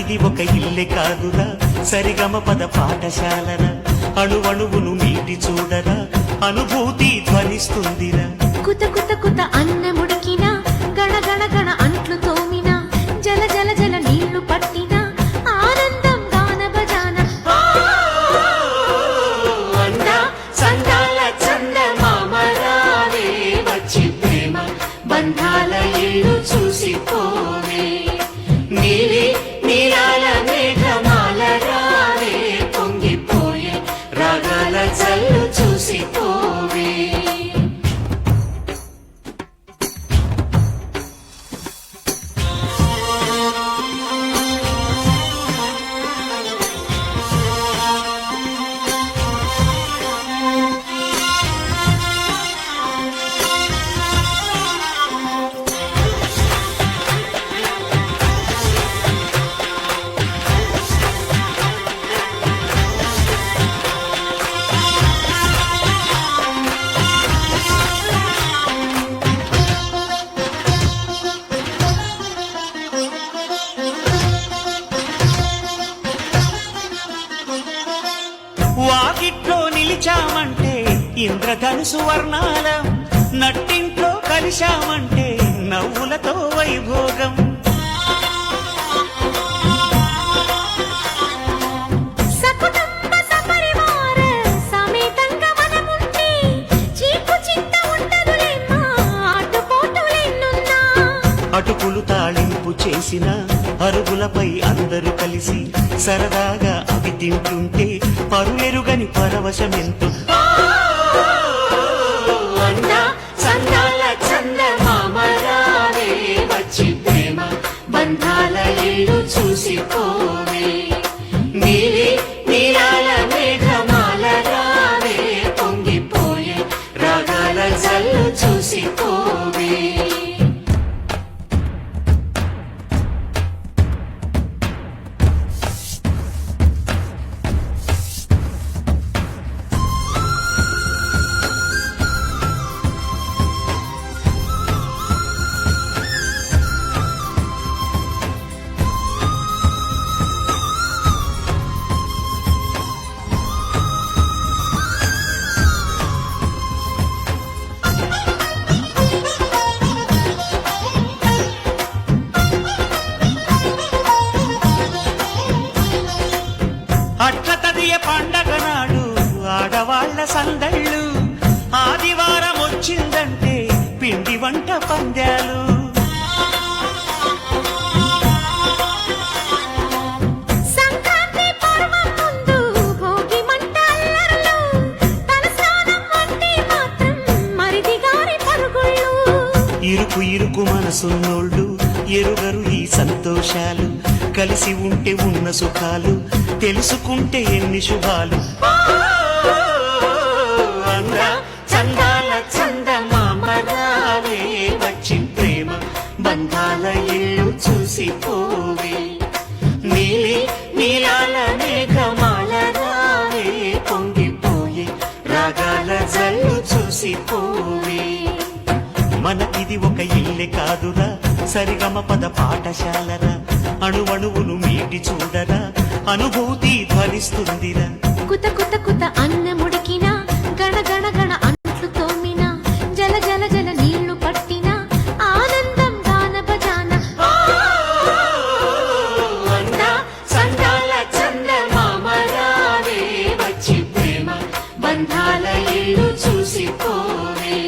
ఇది ఒక ఇల్లె కాదురా, సరిగమ పద పాఠశాలరా. అణువణువును మీటి చూడరా, అనుభూతి ధ్వనిస్తుందిరా. కుత కుత కుత అన్నముడికినా, గణ గణ గణ అంట్లు తోమినా, జల జల జల నీళ్లు పట్టినా, ఆనందం గాన భజాన. అందా సందాల చందమామరావే, వచ్చి ప్రేమ బంధాల ఇల్లు చూసిపోవే. నీలి నీలాల మేఘమాల రావే, పొంగిపోయే రాగాల జల్లు చూసిపోవే. వాకిట్లో నిలిచామంటే ఇంద్రధనుసు వర్ణాలం, నట్టింట్లో కలిశామంటే నవ్వులతో వైభోగం. సకుటుంబ సపరివార సమేతంగా మనముంటే, చీకు చింత ఉండదులేమ్మా, ఆటుపోటులెన్నున్నా. అటుకులు తాళింపు చేసిన అరుగులపై అందరూ కలిసి సరదాగా అవి తింటుంటే పరులెరుగని పరవశమెంతో. అందా సందాల చందమామరావే, వచ్చి ప్రేమ బంధాల ఇల్లు చూసిపోవే. నీలి నీలాల మేఘమాల రావే, పొంగిపోయే రాగాల జల్లు చూసిపోవే. అట్ల తదియ పండగ నాడు ఆడవాళ్ల సందళ్ళు, ఆదివారం వచ్చిందంటే పిండి వంట పందాలు. సంక్రాంతి పర్వం ముందు భోగి మంట అల్లర్లు, తలస్నానం అంటే మాత్రం మరిది గారి పరుగుళ్ళు. ఇరుకు ఇరుకు మనసున్నోళ్ళు ఎరుగరు ఈ సంతోషాలు, కలిసి ఉంటే ఉన్న సుఖాలు, తెలుసుకుంటే ఎన్ని శుభాలు. అందా చందాల చందమామరావే, వచ్చి ప్రేమ బంధాల ఇల్లు చూసిపోవే. నీలి నీలాల మేఘమాల రావే, పొంగిపోయే రాగాల జల్లు చూసిపోవే. మనకిది ఒక ఇల్లె కాదురా, సరిగమ పద పాఠశాలరా. అణువణువును మీటి చూడరా, అనుభూతి ధ్వనిస్తుందిరా. కుత కుత